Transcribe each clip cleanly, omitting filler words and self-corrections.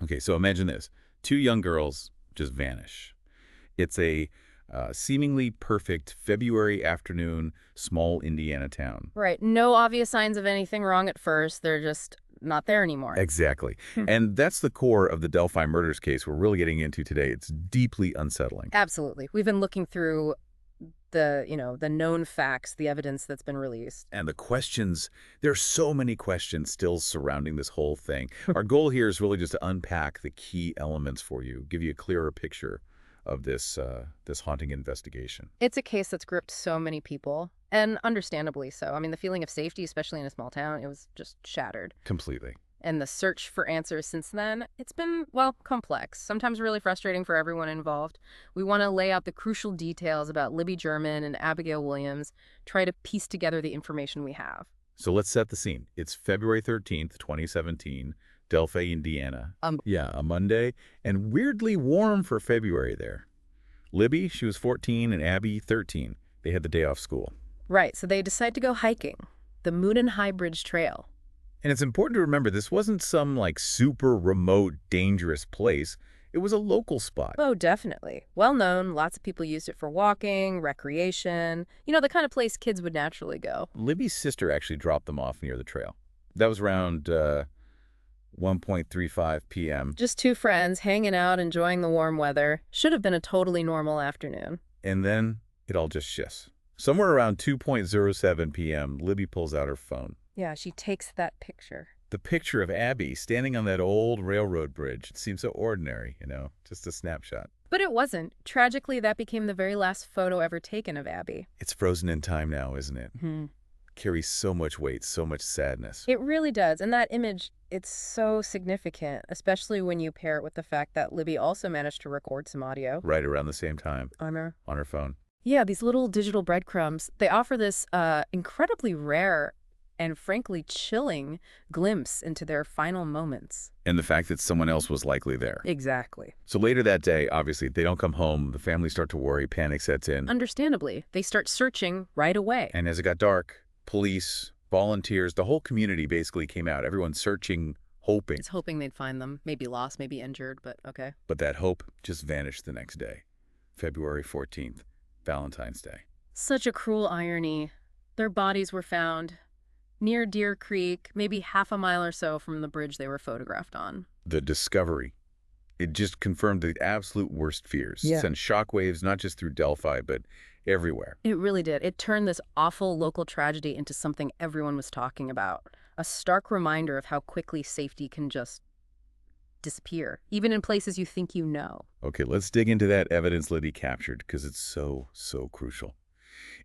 Okay, so imagine this. Two young girls just vanish. It's a seemingly perfect February afternoon, small Indiana town. Right. No obvious signs of anything wrong at first. They're just not there anymore. Exactly. And that's the core of the Delphi murders case we're really getting into today. It's deeply unsettling. Absolutely. We've been looking through the known facts, the evidence that's been released. And the questions, there are so many questions still surrounding this whole thing. Our goal here is really just to unpack the key elements for you, give you a clearer picture of this haunting investigation. It's a case that's gripped so many people, and understandably so. I mean, the feeling of safety, especially in a small town, it was just shattered. Completely. And the search for answers since then, it's been, well, complex, sometimes really frustrating for everyone involved. We want to lay out the crucial details about Libby German and Abigail Williams, try to piece together the information we have. So let's set the scene. It's February 13th, 2017, Delphi, Indiana. Yeah, a Monday, and weirdly warm for February there. Libby, she was 14, and Abby, 13. They had the day off school. Right, so they decide to go hiking, the Moon and High Bridge Trail. And it's important to remember this wasn't some super remote, dangerous place. It was a local spot. Oh, definitely. Well known, lots of people used it for walking, recreation, the kind of place kids would naturally go. Libby's sister actually dropped them off near the trail. That was around 1:35 p.m. Just two friends hanging out, enjoying the warm weather. Should have been a totally normal afternoon. And then it all just shifts. Somewhere around 2:07 p.m., Libby pulls out her phone. Yeah, she takes that picture. The picture of Abby standing on that old railroad bridge. It seems so ordinary, just a snapshot. But it wasn't. Tragically, that became the very last photo ever taken of Abby. It's frozen in time now, isn't it? Mm-hmm. Carries so much weight, so much sadness. It really does. And that image, it's so significant, especially when you pair it with the fact that Libby also managed to record some audio. Right around the same time. On her phone. Yeah, these little digital breadcrumbs, they offer this incredibly rare and frankly chilling glimpse into their final moments. And the fact that someone else was likely there. Exactly. So later that day, obviously, they don't come home. The family start to worry. Panic sets in. Understandably, they start searching right away. And as it got dark, police, volunteers, the whole community basically came out. Everyone searching, hoping. It's hoping they'd find them. Maybe lost, maybe injured, but okay. But that hope just vanished the next day. February 14th, Valentine's Day. Such a cruel irony. Their bodies were found near Deer Creek, maybe half a mile or so from the bridge they were photographed on. The discovery. It just confirmed the absolute worst fears. Yeah. It sent shockwaves not just through Delphi, but everywhere. It really did. It turned this awful local tragedy into something everyone was talking about. A stark reminder of how quickly safety can just disappear, even in places you think you know. Okay, let's dig into that evidence Libby captured, because it's so crucial.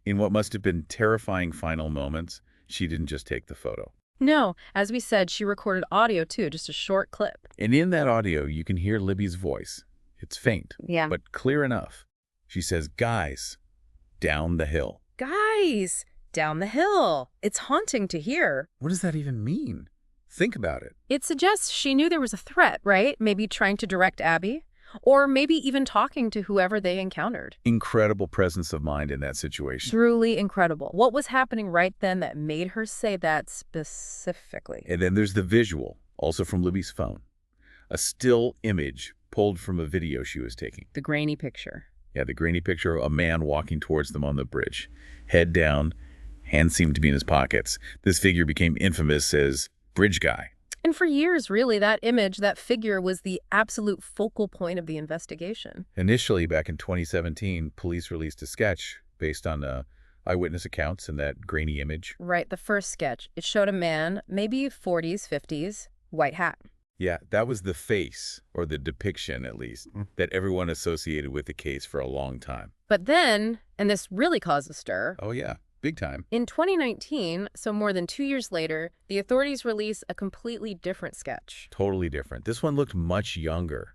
In what must have been terrifying final moments, she didn't just take the photo. No, as we said, she recorded audio too, just a short clip. And in that audio, you can hear Libby's voice. It's faint, but clear enough. She says, "Guys, down the hill." Guys, down the hill. It's haunting to hear. What does that even mean? Think about it. It suggests she knew there was a threat, right? Maybe trying to direct Abby, or maybe even talking to whoever they encountered. Incredible presence of mind in that situation. Truly incredible. What was happening right then that made her say that specifically? And then there's the visual, also from Libby's phone. A still image pulled from a video she was taking. The grainy picture. Yeah, the grainy picture of a man walking towards them on the bridge. Head down, hands seemed to be in his pockets. This figure became infamous as Bridge Guy. And for years, really, that image, that figure was the absolute focal point of the investigation. Initially, back in 2017, police released a sketch based on eyewitness accounts and that grainy image. Right, the first sketch. It showed a man, maybe 40s, 50s, white hat. Yeah, that was the face, or the depiction at least, that everyone associated with the case for a long time. But then, and this really caused a stir. Oh yeah, big time. In 2019, so more than 2 years later, the authorities released a completely different sketch. Totally different. This one looked much younger,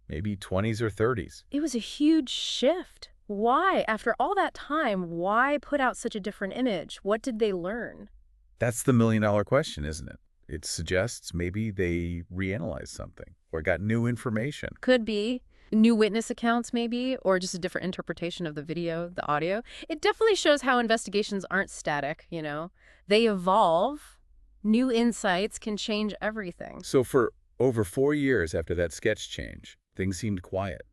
maybe 20s or 30s. It was a huge shift. Why? After all that time, why put out such a different image? What did they learn? That's the million-dollar question, isn't it? It suggests maybe they reanalyzed something or got new information. Could be. New witness accounts, maybe, or just a different interpretation of the video, the audio. It definitely shows how investigations aren't static, They evolve. New insights can change everything. So for Over 4 years after that sketch change, things seemed quiet.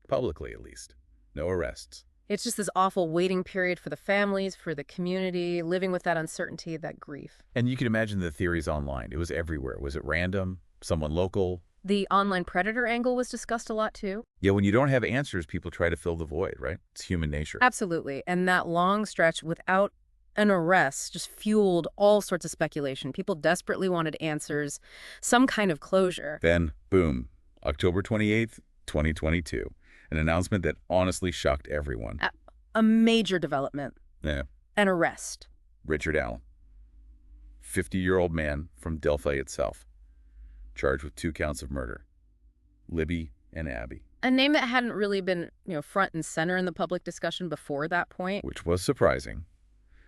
Publicly, at least. No arrests. It's just this awful waiting period for the families, for the community, living with that uncertainty, that grief. And you can imagine the theories online. It was everywhere. Was it random? Someone local? The online predator angle was discussed a lot, too. Yeah, when you don't have answers, people try to fill the void, right? It's human nature. Absolutely. And that long stretch without an arrest just fueled all sorts of speculation. People desperately wanted answers, some kind of closure. Then, boom, October 28th, 2022. An announcement that honestly shocked everyone. A major development. Yeah. An arrest. Richard Allen. 50-year-old man from Delphi itself. Charged with 2 counts of murder. Libby and Abby. A name that hadn't really been, front and center in the public discussion before that point. Which was surprising.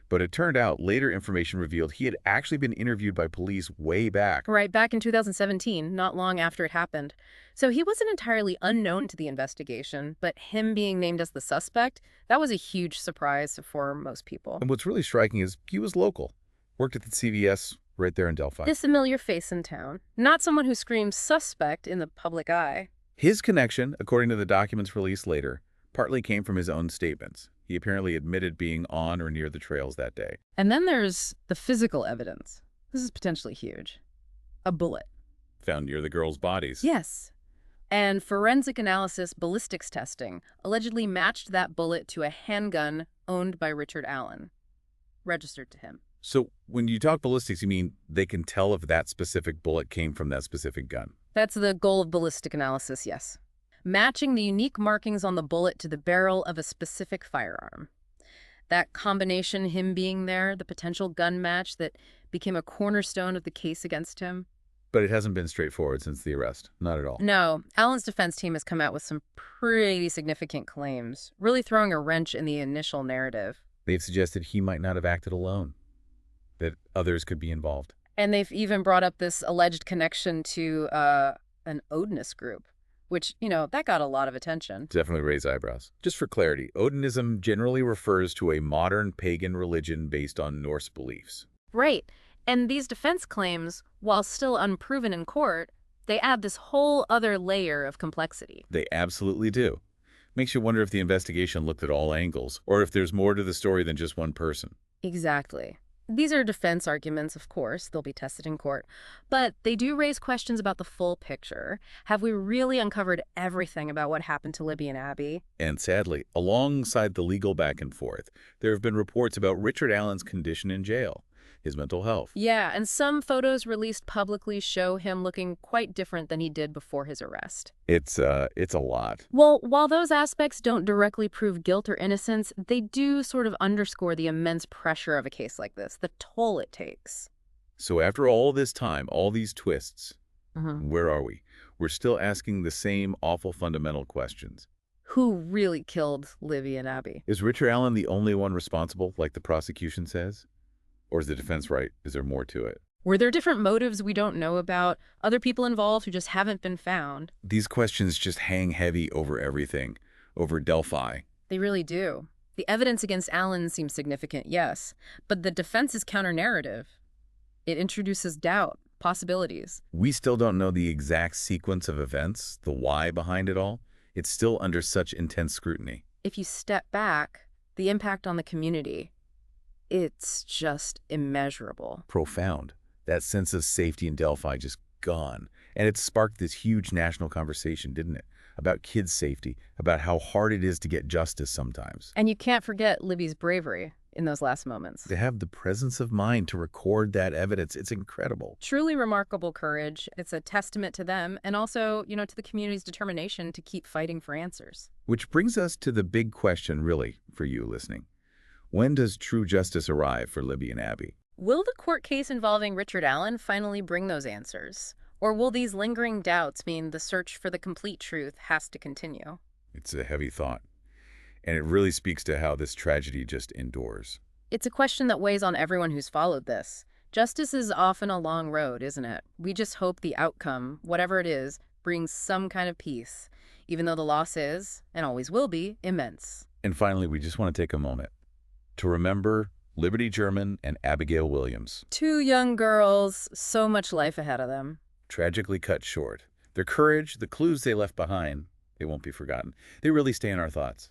But it turned out later information revealed he had actually been interviewed by police way back. Right, back in 2017, not long after it happened. So he wasn't entirely unknown to the investigation, but him being named as the suspect, that was a huge surprise for most people. And what's really striking is he was local. Worked at the CVS right there in Delphi. This familiar face in town. Not someone who screams suspect in the public eye. His connection, according to the documents released later, partly came from his own statements. He apparently admitted being on or near the trails that day. And then there's the physical evidence. This is potentially huge. A bullet. Found near the girls' bodies. Yes. And forensic analysis ballistics testing allegedly matched that bullet to a handgun owned by Richard Allen, registered to him. So when you talk ballistics, you mean they can tell if that specific bullet came from that specific gun? That's the goal of ballistic analysis, yes. Matching the unique markings on the bullet to the barrel of a specific firearm. That combination, him being there, the potential gun match that became a cornerstone of the case against him. But it hasn't been straightforward since the arrest. Not at all. No. Allen's defense team has come out with some pretty significant claims, really throwing a wrench in the initial narrative. They've suggested he might not have acted alone, that others could be involved. And they've even brought up this alleged connection to an Odinist group, which, that got a lot of attention. Definitely raise eyebrows. Just for clarity, Odinism generally refers to a modern pagan religion based on Norse beliefs. Right. And these defense claims, while still unproven in court, they add this whole other layer of complexity. They absolutely do. Makes you wonder if the investigation looked at all angles, or if there's more to the story than just one person. Exactly. These are defense arguments, of course. They'll be tested in court. But they do raise questions about the full picture. Have we really uncovered everything about what happened to Libby and Abby? And sadly, alongside the legal back and forth, there have been reports about Richard Allen's condition in jail, his mental health. Yeah, and some photos released publicly show him looking quite different than he did before his arrest. It's a lot. Well, while those aspects don't directly prove guilt or innocence, they do sort of underscore the immense pressure of a case like this, the toll it takes. So after all this time, all these twists, where are we? We're still asking the same awful fundamental questions. Who really killed Libby and Abby? Is Richard Allen the only one responsible, like the prosecution says? Or is the defense right? Is there more to it? Were there different motives we don't know about? Other people involved who just haven't been found? These questions just hang heavy over everything, over Delphi. They really do. The evidence against Allen seems significant, yes, but the defense's counter-narrative. It introduces doubt, possibilities. We still don't know the exact sequence of events, the why behind it all. It's still under such intense scrutiny. If you step back, the impact on the community, it's just immeasurable. Profound. That sense of safety in Delphi just gone. And it sparked this huge national conversation, didn't it? About kids' safety, about how hard it is to get justice sometimes. And you can't forget Libby's bravery in those last moments. To have the presence of mind to record that evidence, it's incredible. Truly remarkable courage. It's a testament to them and also, to the community's determination to keep fighting for answers. Which brings us to the big question, really, for you listening. When does true justice arrive for Libby and Abby? Will the court case involving Richard Allen finally bring those answers? Or will these lingering doubts mean the search for the complete truth has to continue? It's a heavy thought. And it really speaks to how this tragedy just endures. It's a question that weighs on everyone who's followed this. Justice is often a long road, isn't it? We just hope the outcome, whatever it is, brings some kind of peace, even though the loss is, and always will be, immense. And finally, we just want to take a moment to remember Liberty German and Abigail Williams. 2 young girls, so much life ahead of them. tragically cut short. Their courage, the clues they left behind, they won't be forgotten. They really stay in our thoughts.